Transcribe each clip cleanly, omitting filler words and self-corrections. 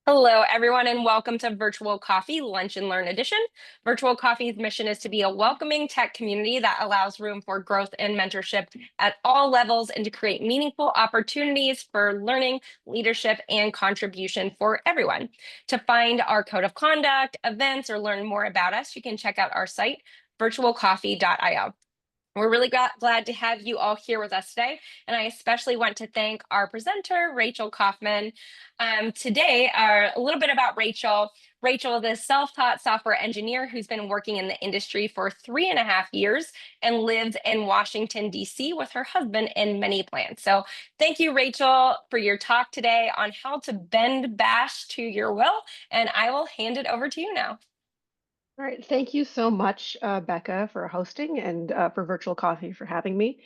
Hello, everyone, and welcome to Virtual Coffee Lunch and Learn Edition. Virtual Coffee's mission is to be a welcoming tech community that allows room for growth and mentorship at all levels and to create meaningful opportunities for learning, leadership, and contribution for everyone. To find our code of conduct, events, or learn more about us, you can check out our site, virtualcoffee.io. We're really glad to have you all here with us today. And I especially want to thank our presenter, Rachel Kaufman. Today, a little bit about Rachel. Rachel is a self-taught software engineer who's been working in the industry for 3.5 years and lives in Washington, D.C. with her husband and many plants. So thank you, Rachel, for your talk today on how to bend Bash to your will. And I will hand it over to you now. All right. Thank you so much, Becca, for hosting and for Virtual Coffee for having me.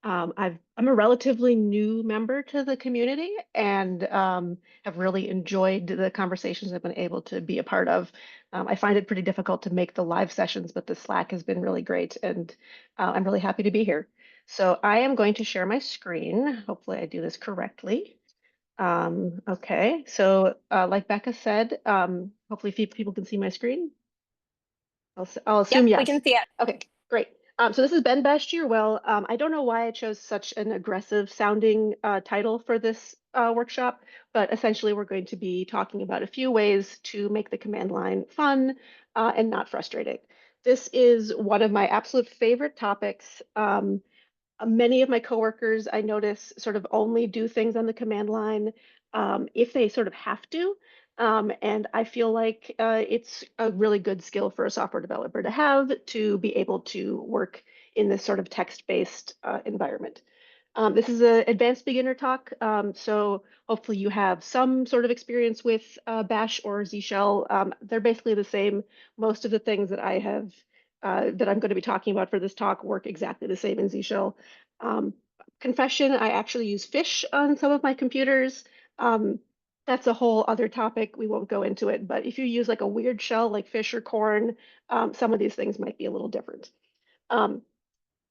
I'm a relatively new member to the community and have really enjoyed the conversations I've been able to be a part of. I find it pretty difficult to make the live sessions, but the Slack has been really great, and I'm really happy to be here. So I am going to share my screen. Hopefully, I do this correctly. Okay. So, like Becca said, hopefully people can see my screen. I'll Yep, assume we can yes. see it. Okay, great. So this is Ben Bashir. Well, I don't know why I chose such an aggressive sounding title for this workshop, but essentially we're going to be talking about a few ways to make the command line fun and not frustrating. This is one of my absolute favorite topics. Many of my coworkers, I notice, sort of only do things on the command line if they sort of have to. And I feel like it's a really good skill for a software developer to have to be able to work in this sort of text-based environment. This is an advanced beginner talk, so hopefully you have some sort of experience with Bash or Z Shell. They're basically the same. Most of the things that I have that I'm going to be talking about for this talk work exactly the same in Z Shell. Um, Confession, I actually use fish on some of my computers. Um, that's a whole other topic. We won't go into it, but if you use like a weird shell like fish or corn, some of these things might be a little different. Um,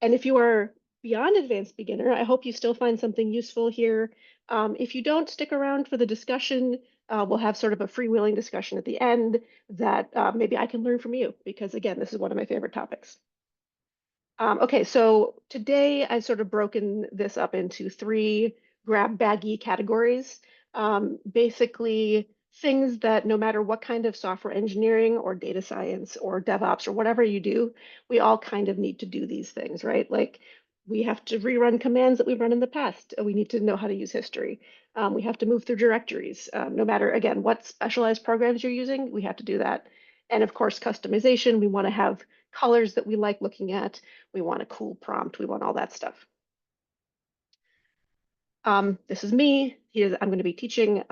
and if you are beyond advanced beginner, I hope you still find something useful here. If you don't stick around for the discussion, we'll have sort of a freewheeling discussion at the end that maybe I can learn from you, because again, this is one of my favorite topics. Okay, so today I sort of broken this up into three grab baggy categories. Basically, things that no matter what kind of software engineering or data science or DevOps or whatever you do, we all kind of need to do these things, right? Like we have to rerun commands that we've run in the past. We need to know how to use history. We have to move through directories. No matter, again, what specialized programs you're using, we have to do that. And of course, customization, we want to have colors that we like looking at. We want a cool prompt. We want all that stuff. This is me. I'm going to be teaching,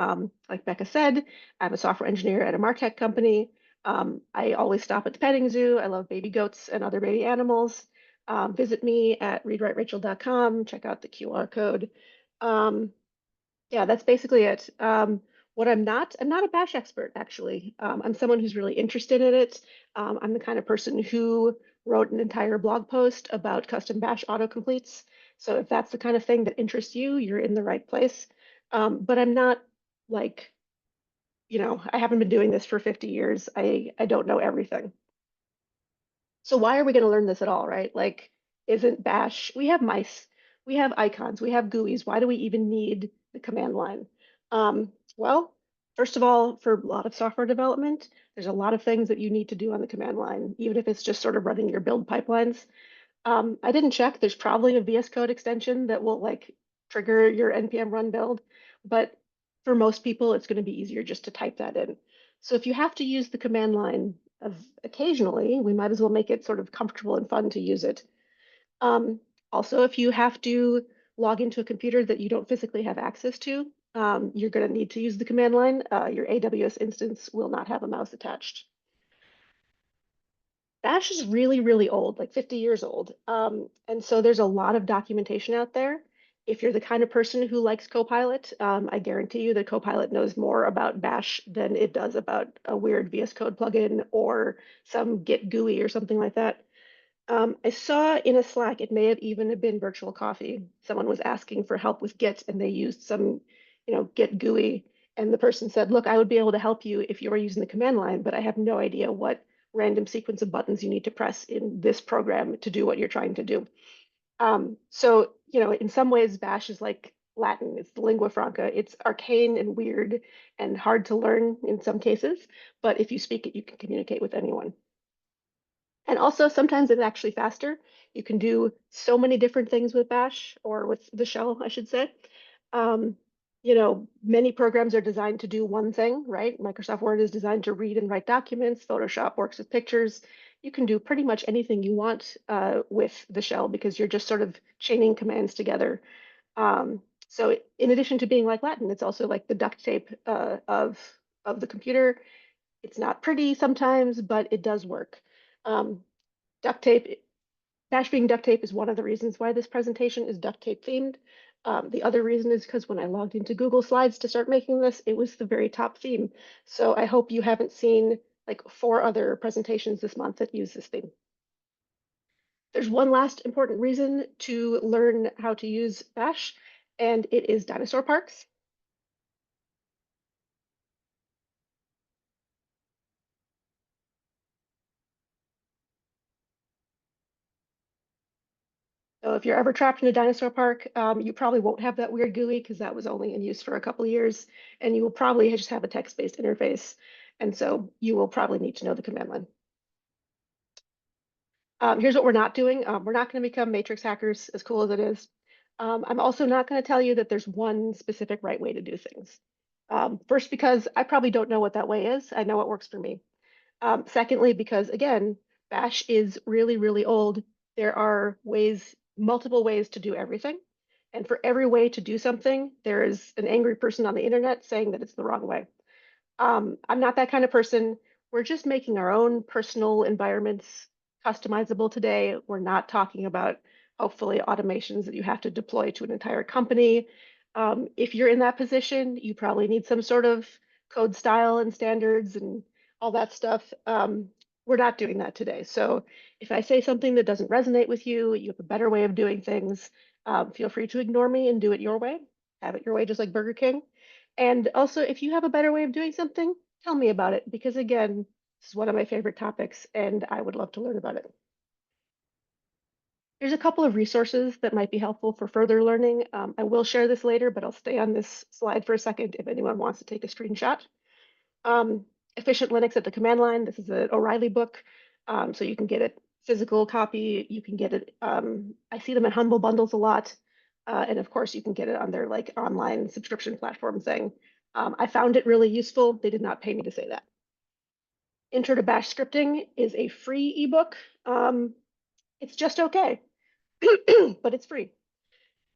like Becca said, I'm a software engineer at a MarTech company. I always stop at the petting zoo. I love baby goats and other baby animals. Visit me at readwriterachel.com. Check out the QR code. Um, yeah, that's basically it. What I'm not a Bash expert, actually. I'm someone who's really interested in it. I'm the kind of person who wrote an entire blog post about custom Bash autocompletes. So if that's the kind of thing that interests you, you're in the right place. But I'm not like, I haven't been doing this for 50 years. I don't know everything. So why are we going to learn this at all, right? Like, isn't Bash, we have mice, we have icons, we have GUIs. Why do we even need the command line? Well, first of all, for a lot of software development, there's a lot of things that you need to do on the command line, even if it's just sort of running your build pipelines. I didn't check. There's probably a VS Code extension that will like trigger your npm run build, but for most people, it's going to be easier just to type that in. So if you have to use the command line occasionally, we might as well make it sort of comfortable and fun to use it. Um, Also, if you have to log into a computer that you don't physically have access to, you're going to need to use the command line. Your AWS instance will not have a mouse attached. Bash is really, really old, like 50 years old. And so there's a lot of documentation out there. If you're the kind of person who likes Copilot, I guarantee you that Copilot knows more about Bash than it does about a weird VS Code plugin or some Git GUI or something like that. I saw in a Slack, it may have even been Virtual Coffee. Someone was asking for help with Git and they used some, Git GUI. And the person said, look, I would be able to help you if you were using the command line, but I have no idea what random sequence of buttons you need to press in this program to do what you're trying to do. So, in some ways, Bash is like Latin. It's the lingua franca. It's arcane and weird and hard to learn in some cases, but if you speak it, you can communicate with anyone. And also, sometimes it's actually faster. You can do so many different things with Bash, or with the shell, I should say. Um, many programs are designed to do one thing, right? Microsoft Word is designed to read and write documents. Photoshop works with pictures. You can do pretty much anything you want with the shell because you're just sort of chaining commands together. So in addition to being like Latin, it's also like the duct tape of the computer. It's not pretty sometimes, but it does work. Um, duct tape, Bash being duct tape is one of the reasons why this presentation is duct tape themed. The other reason is because when I logged into Google Slides to start making this, it was the very top theme. So I hope you haven't seen like 4 other presentations this month that use this theme. There's one last important reason to learn how to use Bash, and it is dinosaur parks. So if you're ever trapped in a dinosaur park, you probably won't have that weird GUI because that was only in use for a couple of years, and you will probably just have a text-based interface. And so you will probably need to know the command line. Here's what we're not doing. We're not going to become matrix hackers, as cool as it is. I'm also not going to tell you that there's one specific right way to do things. First, because I probably don't know what that way is. I know what works for me. Secondly, because again, Bash is really, really old. There are multiple ways to do everything. And for every way to do something, there is an angry person on the internet saying that it's the wrong way. I'm not that kind of person. We're just making our own personal environments customizable today. We're not talking about, hopefully, automations that you have to deploy to an entire company. If you're in that position, you probably need some sort of code style and standards and all that stuff. We're not doing that today. So if I say something that doesn't resonate with you, you have a better way of doing things, feel free to ignore me and do it your way. Have it your way, just like Burger King. And also, if you have a better way of doing something, tell me about it, because again, this is one of my favorite topics and I would love to learn about it. There's a couple of resources that might be helpful for further learning. I will share this later, but I'll stay on this slide for a second if anyone wants to take a screenshot. Efficient Linux at the command line. This is an O'Reilly book, so you can get it physical copy. You can get it. I see them in Humble Bundles a lot, and of course you can get it on their like online subscription platform thing. I found it really useful. They did not pay me to say that. Intro to Bash Scripting is a free ebook. It's just okay, but it's free.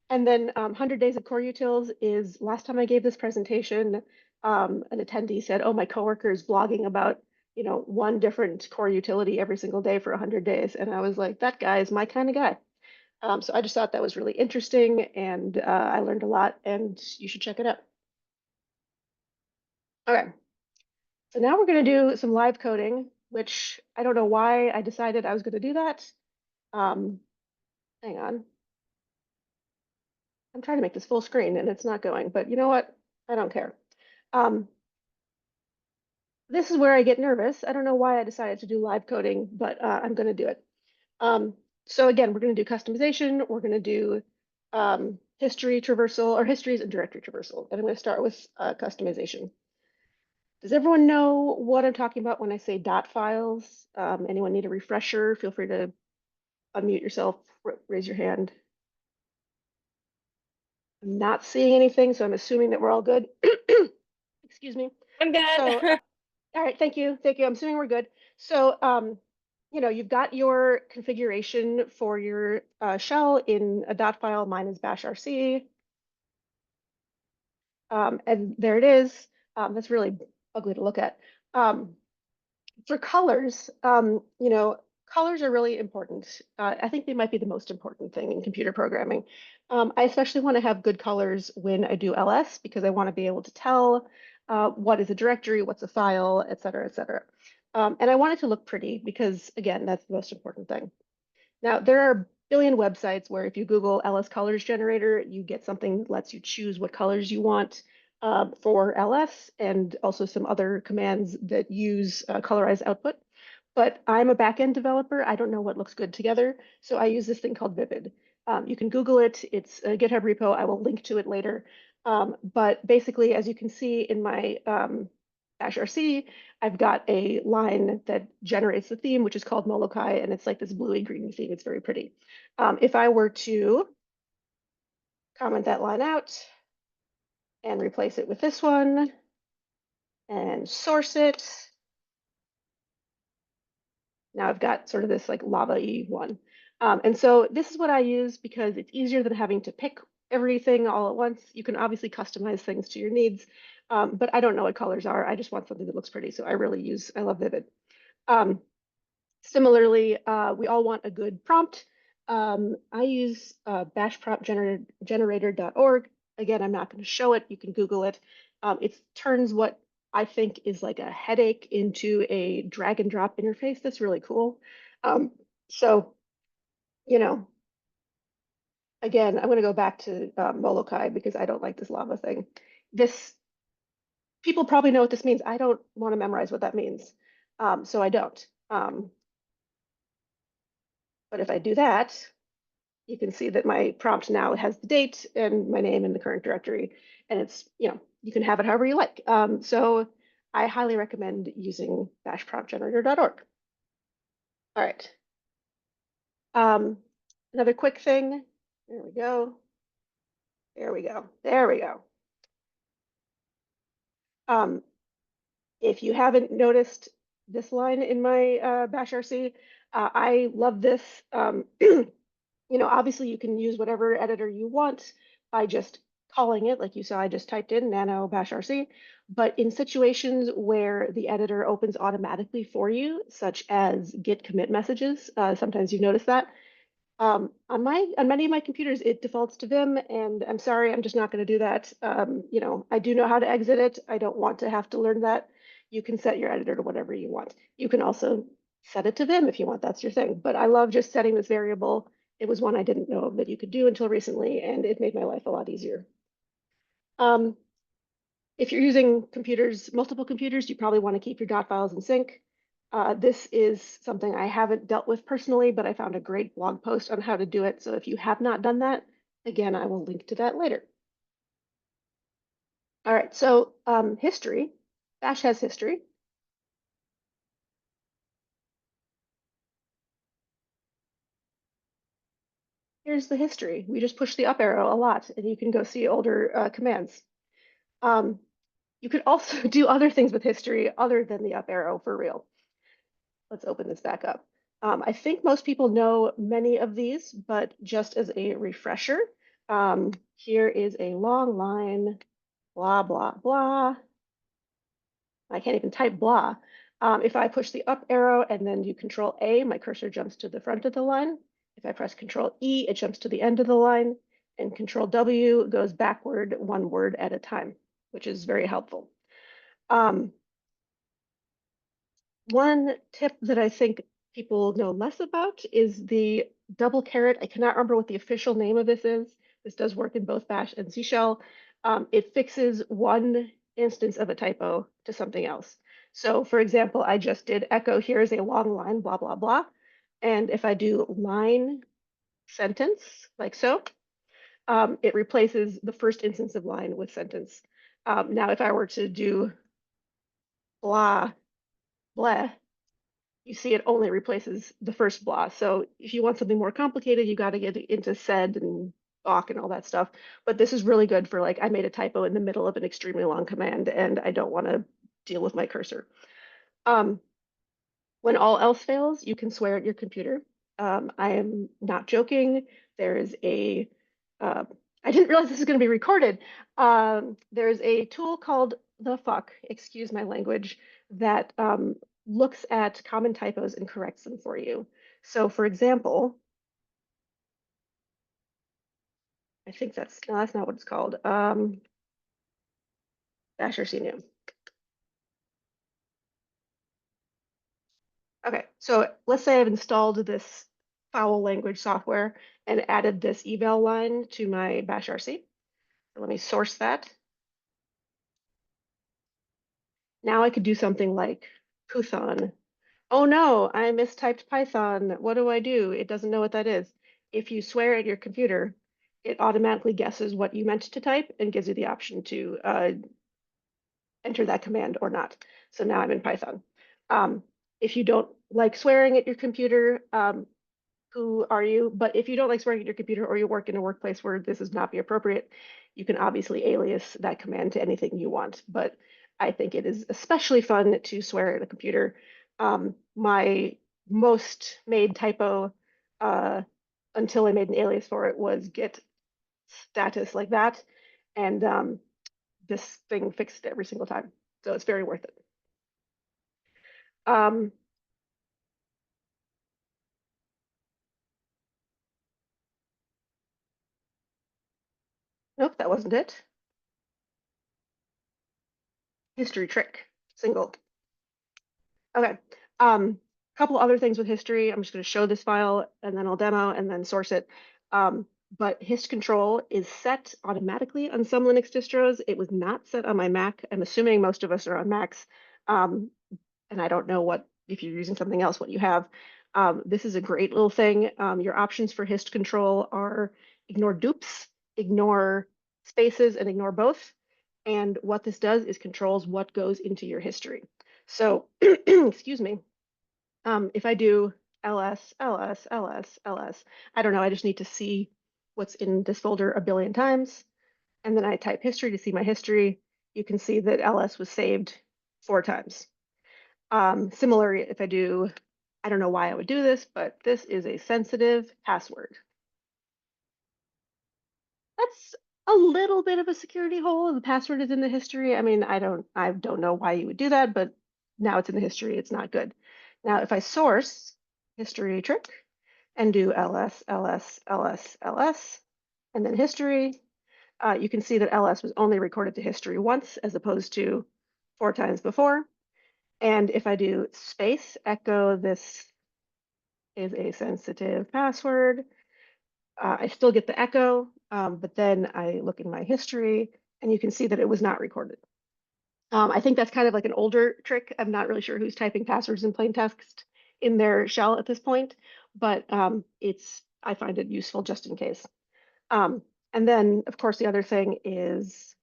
And then 100 Days of Core Utils is, last time I gave this presentation, an attendee said, oh, my coworker is blogging about, one different core utility every single day for 100 days. And I was like, that guy is my kind of guy. So I just thought that was really interesting and I learned a lot and you should check it out. Okay, so now we're going to do some live coding, which I don't know why I decided I was going to do that. Um, hang on. I'm trying to make this full screen and it's not going, but you know what? I don't care. Um, this is where I get nervous. I don't know why I decided to do live coding, but I'm going to do it. So again, we're going to do customization. We're going to do history traversal or histories and directory traversal. And I'm going to start with customization. Does everyone know what I'm talking about when I say dot files? Anyone need a refresher? Feel free to unmute yourself, raise your hand. I'm not seeing anything, so I'm assuming that we're all good. Excuse me. I'm So, good. all right, thank you. Thank you. I'm assuming we're good. So, you've got your configuration for your shell in a dot file. Mine is bash rc. And there it is. That's really ugly to look at. For colors, colors are really important. I think they might be the most important thing in computer programming. I especially want to have good colors when I do ls because I want to be able to tell what is a directory, what's a file, et cetera, et cetera. And I want it to look pretty because, again, that's the most important thing. Now, there are a billion websites where if you Google ls colors generator, you get something that lets you choose what colors you want. for ls and also some other commands that use colorize output. But I'm a backend developer. I don't know what looks good together. So I use this thing called Vivid. You can Google it. It's a GitHub repo. I will link to it later. But basically, as you can see in my Bash RC, I've got a line that generates the theme, which is called Molokai, and it's like this bluey green theme. It's very pretty. If I were to comment that line out and replace it with this one and source it, now I've got sort of this like lava-y one. And so this is what I use because it's easier than having to pick everything all at once. You can obviously customize things to your needs, but I don't know what colors are. I just want something that looks pretty. So I love Vivid. Um, Similarly, we all want a good prompt. I use bash prompt generator.org. Again, I'm not going to show it. You can Google it. It turns what I think is like a headache into a drag and drop interface. That's really cool. Um, so, you know, again, I'm going to go back to Molokai because I don't like this lava thing. This People probably know what this means. I don't want to memorize what that means, so I don't. But if I do that, you can see that my prompt now has the date and my name in the current directory, and it's, you can have it however you like. So I highly recommend using bashpromptgenerator.org. All right. Um, Another quick thing. There we go. There we go. There we go. Um, if you haven't noticed this line in my bash RC, I love this. Obviously you can use whatever editor you want by just calling it, like you saw, I just typed in nano bash RC. But in situations where the editor opens automatically for you, such as git commit messages, sometimes you notice that. On many of my computers, it defaults to Vim, and I'm sorry, I'm just not going to do that. I do know how to exit it. I don't want to have to learn that. You can set your editor to whatever you want. You can also set it to Vim if you want. That's your thing. But I love just setting this variable. It was one I didn't know that you could do until recently, and it made my life a lot easier. Um, if you're using multiple computers, you probably want to keep your dot files in sync. This is something I haven't dealt with personally, but I found a great blog post on how to do it. So if you have not done that, again, I will link to that later. All right, so history. Bash has history. Here's the history. We just push the up arrow a lot, and you can go see older commands. Um, you could also do other things with history other than the up arrow for real. Let's open this back up. I think most people know many of these, but just as a refresher, here is a long line, blah, blah, blah. I can't even type blah. If I push the up arrow and then do Control A, my cursor jumps to the front of the line. If I press Control E, it jumps to the end of the line, and Control W goes backward one word at a time, which is very helpful. One tip that I think people know less about is the double caret. I cannot remember what the official name of this is. This does work in both Bash and C Shell. It fixes one instance of a typo to something else. So for example, I just did echo, here is a long line, blah, blah, blah. And if I do line sentence, like so, it replaces the first instance of line with sentence. Now, if I were to do blah, blah, you see it only replaces the first blah. So if you want something more complicated, you got to get into sed and awk and all that stuff. But this is really good for like, I made a typo in the middle of an extremely long command and I don't want to deal with my cursor. When all else fails, you can swear at your computer. I am not joking. There is I didn't realize this is going to be recorded. There's a tool called the fuck, excuse my language, that looks at common typos and corrects them for you. So for example, I think no, that's not what it's called. Basher CNU. Okay, so let's say I've installed this foul language software and added this eval line to my bash RC. So let me source that. Now I could do something like Python. Oh no, I mistyped Python. What do I do? It doesn't know what that is. If you swear at your computer, it automatically guesses what you meant to type and gives you the option to enter that command or not. So now I'm in Python. Um, if you don't like swearing at your computer, who are you? But if you don't like swearing at your computer or you work in a workplace where this is not be appropriate, you can obviously alias that command to anything you want. But I think it is especially fun to swear at a computer. My most made typo uh, until I made an alias for it was get status like that. And this thing fixed it every single time. So it's very worth it. Um, nope, that wasn't it. History trick, single. Okay. Couple other things with history. I'm just going to show this file and then I'll demo and then source it. But hist control is set automatically on some Linux distros. It was not set on my Mac. I'm assuming most of us are on Macs. Um, and I don't know what, if you're using something else, what you have. This is a great little thing. Your options for hist control are ignore dupes, ignore spaces, and ignore both. And what this does is controls what goes into your history. So, excuse me, if I do ls, I don't know, I just need to see what's in this folder a billion times. And then I type history to see my history. You can see that ls was saved 4 times. Similarly, if I do, I don't know why I would do this, but this is a sensitive password. That's a little bit of a security hole. The password is in the history. I mean, I don't know why you would do that, but now it's in the history. It's not good. Now, if I source history trick and do ls, and then history, you can see that ls was only recorded to history once as opposed to 4 times before. And if I do space echo, this is a sensitive password. I still get the echo, but then I look in my history and you can see that it was not recorded. I think that's kind of like an older trick. I'm not really sure who's typing passwords in plain text in their shell at this point, but I find it useful just in case. Um, and then, of course, the other thing is,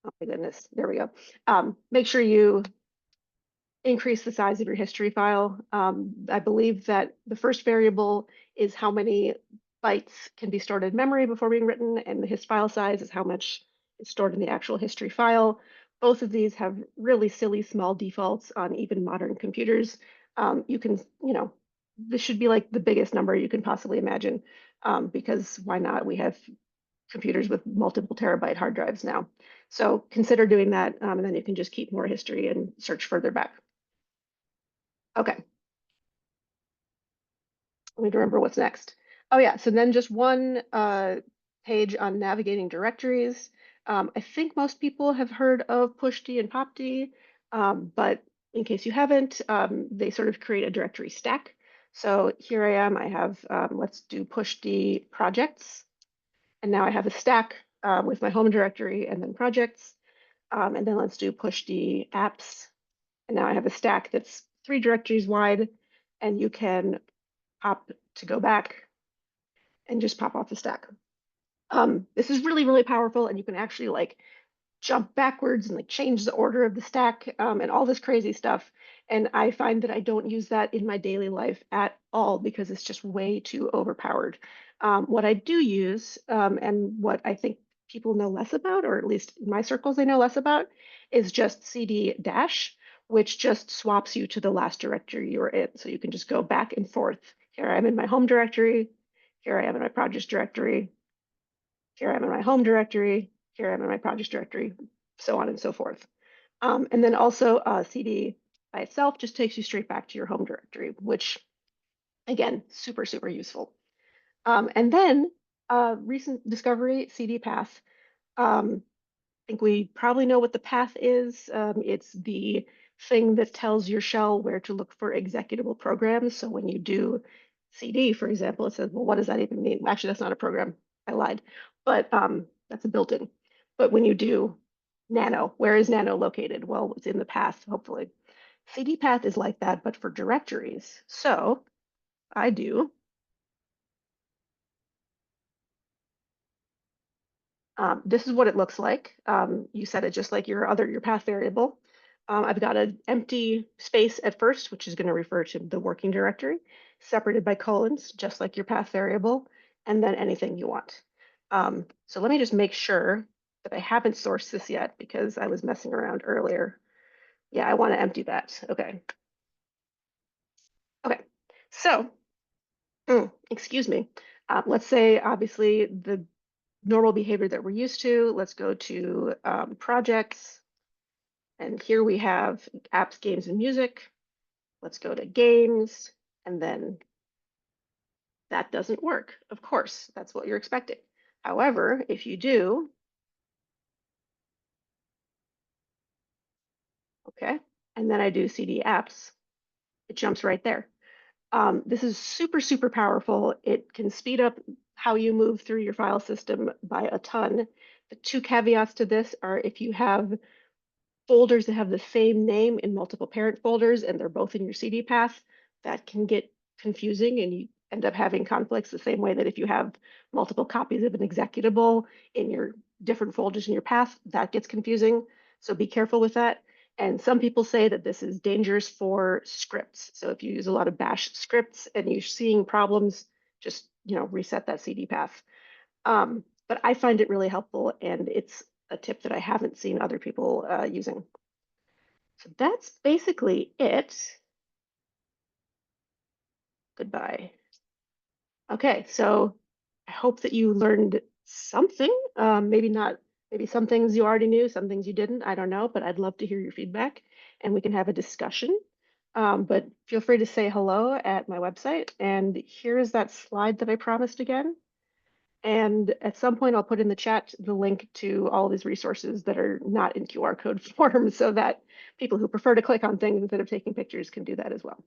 oh my goodness, there we go. Make sure you increase the size of your history file. I believe that the first variable is how many bytes can be stored in memory before being written, and the hist file size is how much is stored in the actual history file. Both of these have really silly small defaults on even modern computers. You can, this should be like the biggest number you can possibly imagine, because why not? We have computers with multiple terabyte hard drives now. So consider doing that, and then you can just keep more history and search further back. Okay, let me remember what's next. Oh yeah, so then just one page on navigating directories. I think most people have heard of pushd and popd, but in case you haven't, they sort of create a directory stack. So here I am, I have, let's do pushd projects. And now I have a stack with my home directory and then projects. And then let's do pushd apps. And now I have a stack that's 3 directories wide, and you can pop to go back and just pop off the stack. This is really, really powerful, and you can actually like jump backwards and like change the order of the stack and all this crazy stuff. And I find that I don't use that in my daily life at all because it's just way too overpowered. What I do use and what I think people know less about, or at least in my circles they know less about, is just cd dash, which just swaps you to the last directory you were in. So you can just go back and forth. Here I am in my home directory. Here I am in my projects directory. Here I am in my home directory. Here I am in my projects directory, so on and so forth. And then also CD by itself just takes you straight back to your home directory, which again, super, super useful. And then recent discovery, CD path. I think we probably know what the path is. It's the thing that tells your shell where to look for executable programs. So when you do CD, for example, it says, well, what does that even mean? Actually, that's not a program. I lied, but that's a built-in. But when you do Nano. Where is Nano located? Well, it's in the path, hopefully. CD path is like that, but for directories. So I do, this is what it looks like. You set it just like your path variable. I've got an empty space at first, which is going to refer to the working directory, separated by colons, just like your path variable, and then anything you want. So let me just make sure that I haven't sourced this yet because I was messing around earlier. Yeah, I want to empty that. Okay. Okay. So, excuse me. Let's say obviously the normal behavior that we're used to. Let's go to projects. And here we have apps, games, and music. Let's go to games. And then that doesn't work. Of course, that's what you're expecting. However, if you do, okay, and then I do CD apps, it jumps right there. This is super, super powerful. It can speed up how you move through your file system by a ton. The two caveats to this are if you have folders that have the same name in multiple parent folders and they're both in your CD path, that can get confusing and you end up having conflicts the same way that if you have multiple copies of an executable in your different folders in your path, that gets confusing. So be careful with that. And some people say that this is dangerous for scripts. So if you use a lot of bash scripts and you're seeing problems, just reset that CD path. But I find it really helpful, and it's a tip that I haven't seen other people using. So that's basically it. Goodbye. Okay, so I hope that you learned something. Maybe not, maybe some things you already knew, some things you didn't. I don't know, but I'd love to hear your feedback and we can have a discussion. But feel free to say hello at my website. And here is that slide that I promised again. And at some point, I'll put in the chat the link to all of these resources that are not in QR code form so that people who prefer to click on things instead of taking pictures can do that as well.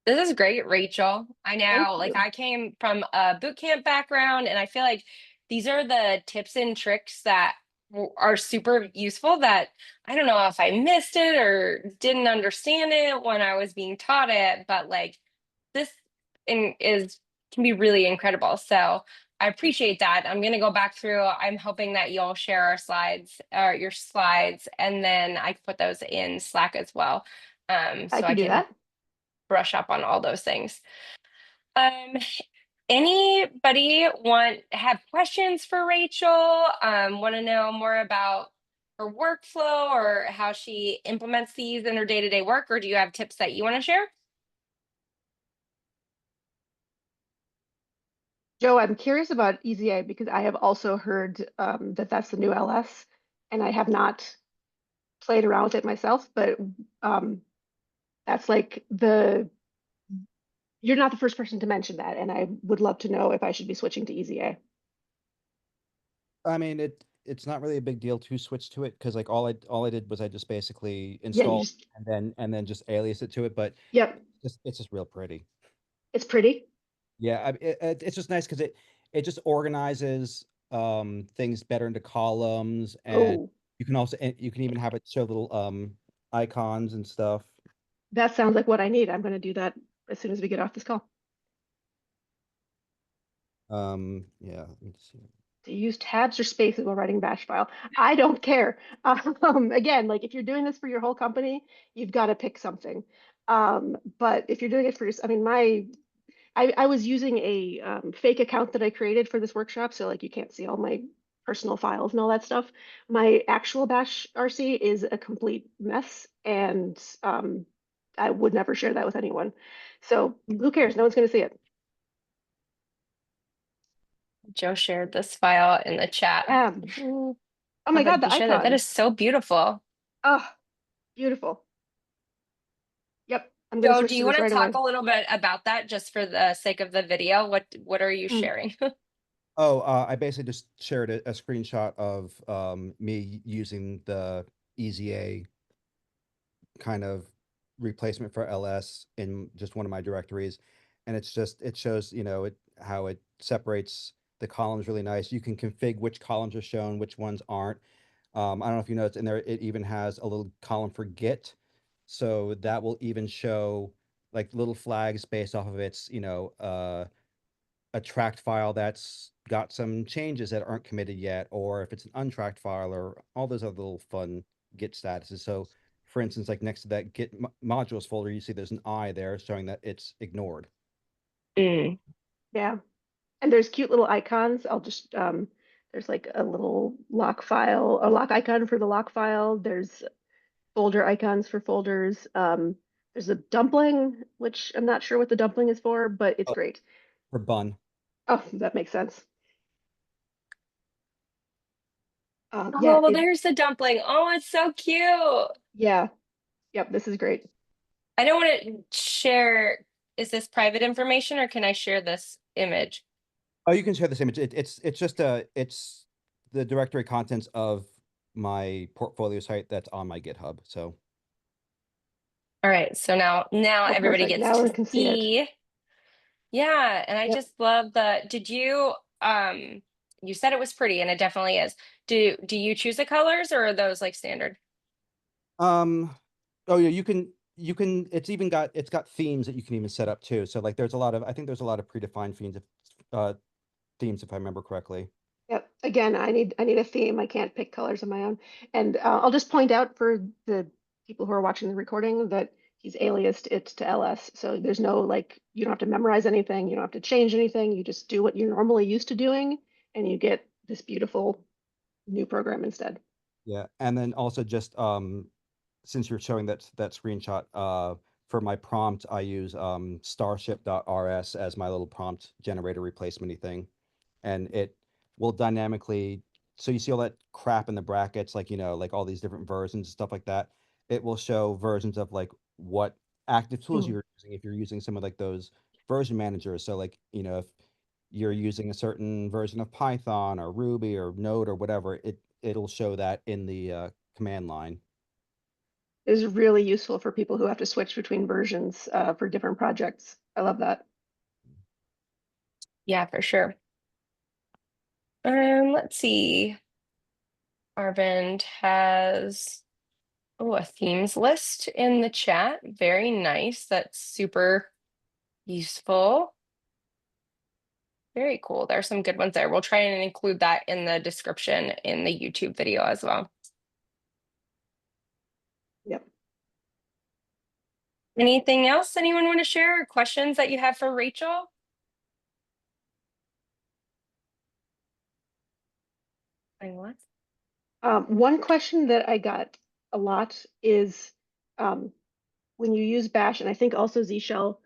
This is great, Rachel. I Thank know, like you. I came from a boot camp background, and I feel like these are the tips and tricks that are super useful that I don't know if I missed it or didn't understand it when I was being taught it, but like this is can be really incredible. So I appreciate that. I'm gonna go back through. I'm hoping that you'll share our slides or your slides, and then I can put those in Slack as well. I So can I do can that. brush up on all those things. Um, anybody want have questions for Rachel? Want to know more about her workflow or how she implements these in her day-to-day work, or do you have tips that you want to share? Joe, I'm curious about EZA because I have also heard that that's the new LS, and I have not played around with it myself, but um, that's like you're not the first person to mention that, and I would love to know if I should be switching to EZA. I mean, it's not really a big deal to switch to it because like all I did was I just basically Yeah, you installed just, and then just alias it to it, but yep, it's just real pretty. it's pretty. Yeah, it's just nice because it just organizes things better into columns, and Oh, you can even have it show little icons and stuff. that sounds like what I need. I'm going to do that as soon as we get off this call. Yeah, let me see. To use tabs or spaces while writing bash file. I don't care. Again, like if you're doing this for your whole company, you've got to pick something. But if you're doing it for your, I mean, I was using a fake account that I created for this workshop, so like you can't see all my personal files and all that stuff. My actual bash RC is a complete mess, and I would never share that with anyone. So who cares? No one's going to see it. Joe shared this file in the chat. Yeah. Mm, Oh How my God, about you the share that? That icon. is so beautiful. Oh, beautiful. Yep, I'm going to Joe, do switch to you this want to right talk away. a little bit about that just for the sake of the video? What are you Mm. sharing? Oh, I basically just shared a screenshot of me using the EZA kind of replacement for LS in just one of my directories. And it shows, how it separates the columns really nice. You can configure which columns are shown, which ones aren't. I don't know if you noticed in there, it even has a little column for Git. So that will even show like little flags based off of its, a tracked file that's got some changes that aren't committed yet, or if it's an untracked file, or all those other little fun Git statuses. So for instance, like next to that Git modules folder, you see there's an I there showing that it's ignored. Mm. Yeah. And there's cute little icons. I'll just there's like a little lock file, a lock icon for the lock file. There's folder icons for folders. There's a dumpling, which I'm not sure what the dumpling is for, but it's Oh, great. for bun. Oh, that makes sense. Yeah, Oh, there's the dumpling. Oh, it's so cute. yeah, yep, this is great. I don't want to share. Is this private information or can I share this image? Oh, you can share this image. It's just it's the directory contents of my portfolio site that's on my GitHub. So All right, so now Oh, everybody perfect. gets Now to we can see it. see. Yeah, and I Yep, just love did you you said it was pretty and it definitely is. Do you choose the colors or are those like standard? um oh yeah, you can it's got themes that you can even set up too. So like there's a lot of I think there's a lot of predefined uh themes if I remember correctly. yep. Again, I need a theme. I can't pick colors on my own. And I'll just point out for the people who are watching the recording that he's aliased it to LS. So there's no like you don't have to memorize anything, you don't have to change anything. You just do what you're normally used to doing, and you get this beautiful new program instead. Yeah. And then also just since you're showing that screenshot, for my prompt, I use starship.rs as my little prompt generator replacement thing. And it will dynamically, so you see all that crap in the brackets, like, like all these different versions and stuff like that. It will show versions of like what active tools Mm. you're using if you're using some of like those version managers. So like, if you're using a certain version of Python or Ruby or Node or whatever, it'll show that in the command line. Is really useful for people who have to switch between versions for different projects. I love that. Yeah, for sure. Let's see. Arvind has a themes list in the chat. Very nice. That's super useful. Very cool. There's some good ones there. We'll try and include that in the description in the YouTube video as well. Yep. Anything else anyone want to share or questions that you have for Rachel? Anyone? One question that I got a lot is um, when you use Bash, and I think also Z Shell,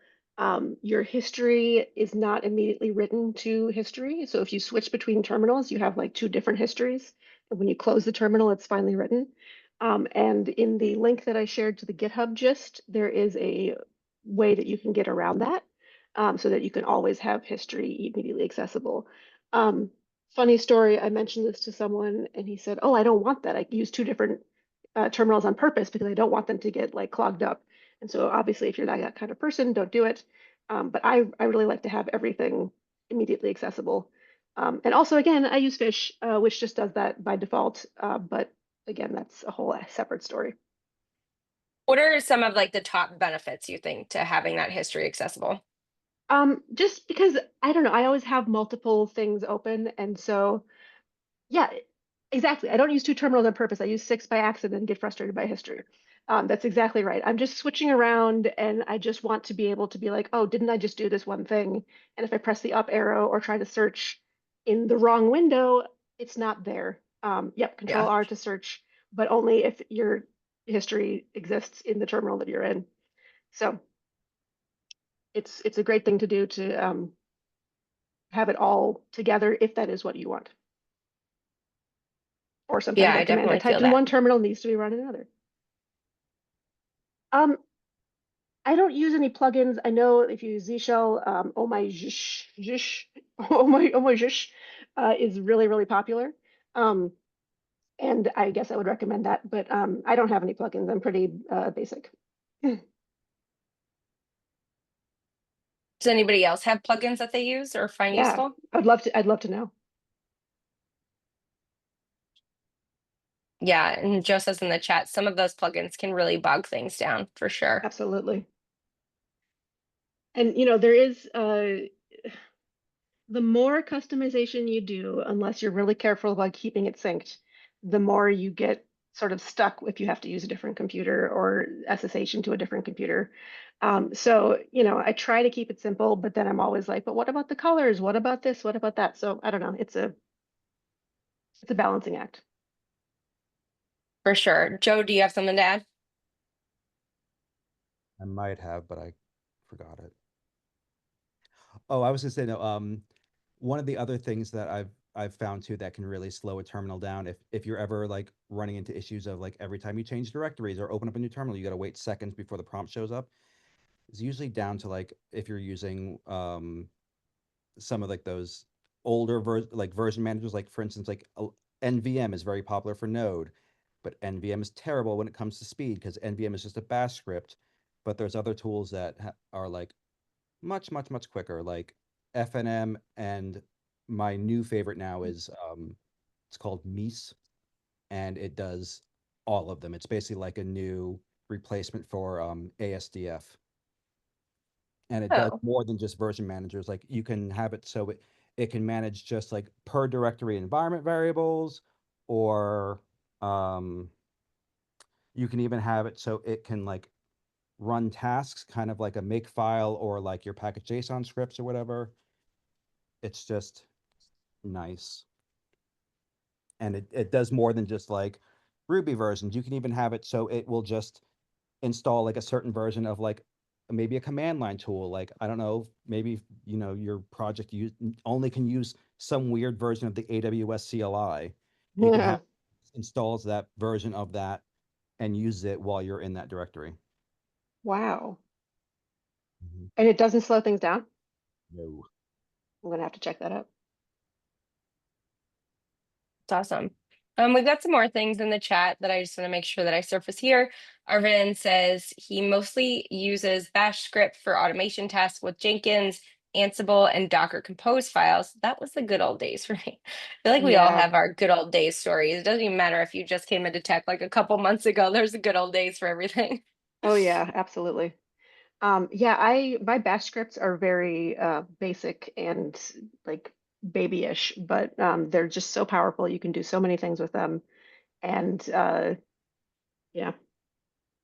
your history is not immediately written to history. So if you switch between terminals, you have like two different histories. And when you close the terminal, it's finally written. And in the link that I shared to the GitHub gist, there is a way that you can get around that so that you can always have history immediately accessible. Um, Funny story, I mentioned this to someone and he said, "Oh, I don't want that. I use two different terminals on purpose because I don't want them to get like clogged up." And so obviously, if you're not that kind of person, don't do it. But I really like to have everything immediately accessible. And also, again, I use Fish, which just does that by default. But again, that's a whole separate story. What are some of like the top benefits you think to having that history accessible? Just because I don't know, I always have multiple things open, and so yeah, exactly. I don't use two terminals on purpose. I use six by accident and get frustrated by history. That's exactly right. I'm just switching around and I just want to be able to be like, oh, didn't I just do this one thing? And if I press the up arrow or try to search in the wrong window, it's not there. Yep, Control Yeah. R to search, but only if your history exists in the terminal that you're in. So it's a great thing to do to have it all together if that is what you want. Or sometimes Yeah, that I command I definitely feel typed in that. one terminal needs to be run in another. Um, I don't use any plugins. I know if you use Z Shell, oh my zhish, zhish, oh my zhish, is really, really popular. Um, and I guess I would recommend that, but I don't have any plugins. I'm pretty basic. Does anybody else have plugins that they use or find Yeah, useful? I'd love to know. Yeah, and Joe says in the chat, some of those plugins can really bog things down for sure. Absolutely. And there is the more customization you do, unless you're really careful about keeping it synced, the more you get sort of stuck if you have to use a different computer or SSH into a different computer. So, I try to keep it simple, but then I'm always like, but what about the colors? What about this? What about that? So I don't know. It's a balancing act. For sure. Joe, do you have something to add? I might have, but I forgot it. Oh, I was gonna say no. One of the other things that I've found too that can really slow a terminal down if you're ever like running into issues of like every time you change directories or open up a new terminal, you got to wait seconds before the prompt shows up. It's usually down to like if you're using some of like those older version managers, like for instance, like NVM is very popular for Node, but NVM is terrible when it comes to speed because NVM is just a bash script. But there's other tools that are like much quicker, like FNM, and my new favorite now is it's called Mies, and it does all of them. It's basically like a new replacement for ASDF, and it does Oh, more than just version managers. Like you can have it so it can manage just like per directory environment variables, or um, you can even have it so it can like run tasks, kind of like a make file or like your package JSON scripts or whatever. It's just nice. And it does more than just like Ruby versions. You can even have it so it will just install like a certain version of like maybe a command line tool. Like, I don't know, maybe, your project only can use some weird version of the AWS CLI. You can have Yeah. installs that version of that and use it while you're in that directory. Wow. Mhm. And it doesn't slow things down. No. I'm gonna have to check that out. it's awesome. We've got some more things in the chat that I just want to make sure that I surface here. Arvin says he mostly uses Bash script for automation tasks with Jenkins, Ansible, and Docker Compose files. That was the good old days for me. I feel like we all Yeah. have our good old days stories. It doesn't even matter if you just came into tech like a couple months ago. There's the good old days for everything. Oh yeah, absolutely. Yeah, my bash scripts are very basic and like babyish, but they're just so powerful. You can do so many things with them. And yeah,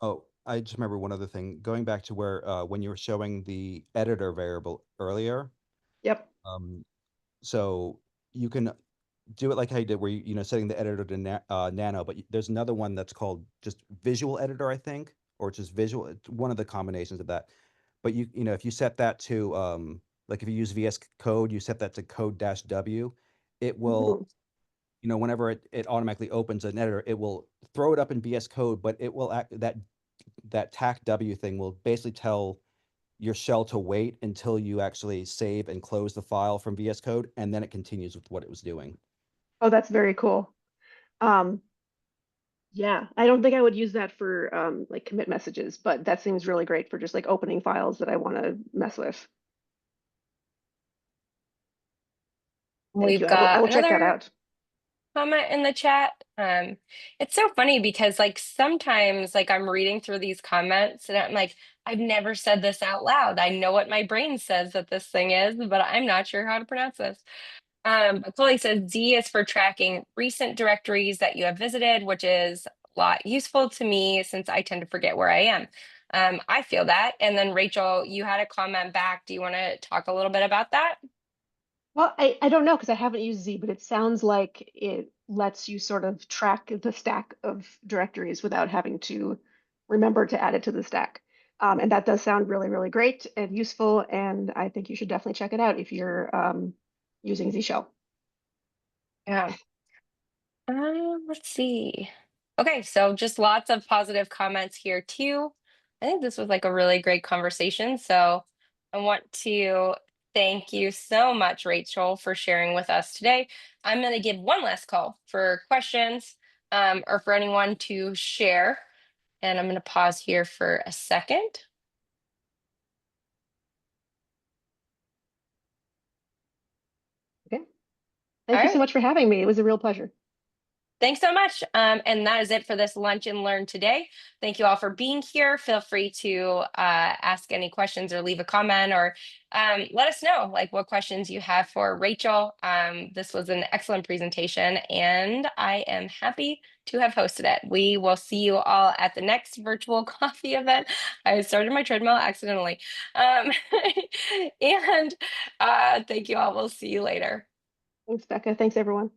Oh, I just remember one other thing. Going back to where when you were showing the editor variable earlier, yep. um, so you can do it like how you did, where setting the editor to nano. But there's another one that's called just visual editor, I think, or just visual. It's one of the combinations of that. But if you set that to like if you use VS Code, you set that to code dash W, it will, Mhm. whenever it automatically opens an editor, it will throw it up in VS Code, but it will act that tac W thing will basically tell your shell to wait until you actually save and close the file from VS Code, and then it continues with what it was doing. Oh, that's very cool. Um, yeah, I don't think I would use that for like commit messages, but that seems really great for just like opening files that I want to mess with. Thank We've you. I got will check that another out. comment in the chat. It's so funny because like sometimes like I'm reading through these comments and I'm like, I've never said this out loud. I know what my brain says that this thing is, but I'm not sure how to pronounce this. Chloe says D is for tracking recent directories that you have visited, which is a lot useful to me since I tend to forget where I am. I feel that. And then Rachel, you had a comment back. Do you want to talk a little bit about that? Well, I don't know because I haven't used Z, but it sounds like it lets you sort of track the stack of directories without having to remember to add it to the stack. And that does sound really, really great and useful. And I think you should definitely check it out if you're using Z Shell. Yeah. Let's see. Okay, so just lots of positive comments here too. I think this was like a really great conversation. So I want to thank you so much, Rachel, for sharing with us today. I'm going to give one last call for questions or for anyone to share. And I'm going to pause here for a second. Okay. All Thank you so right. much for having me. It was a real pleasure. Thanks so much. And that is it for this Lunch and Learn today. Thank you all for being here. Feel free to ask any questions or leave a comment, or let us know like what questions you have for Rachel. This was an excellent presentation and I am happy to have hosted it. We will see you all at the next virtual coffee event. I started my treadmill accidentally. And thank you all. We'll see you later. Thanks, Becca. Thanks, everyone.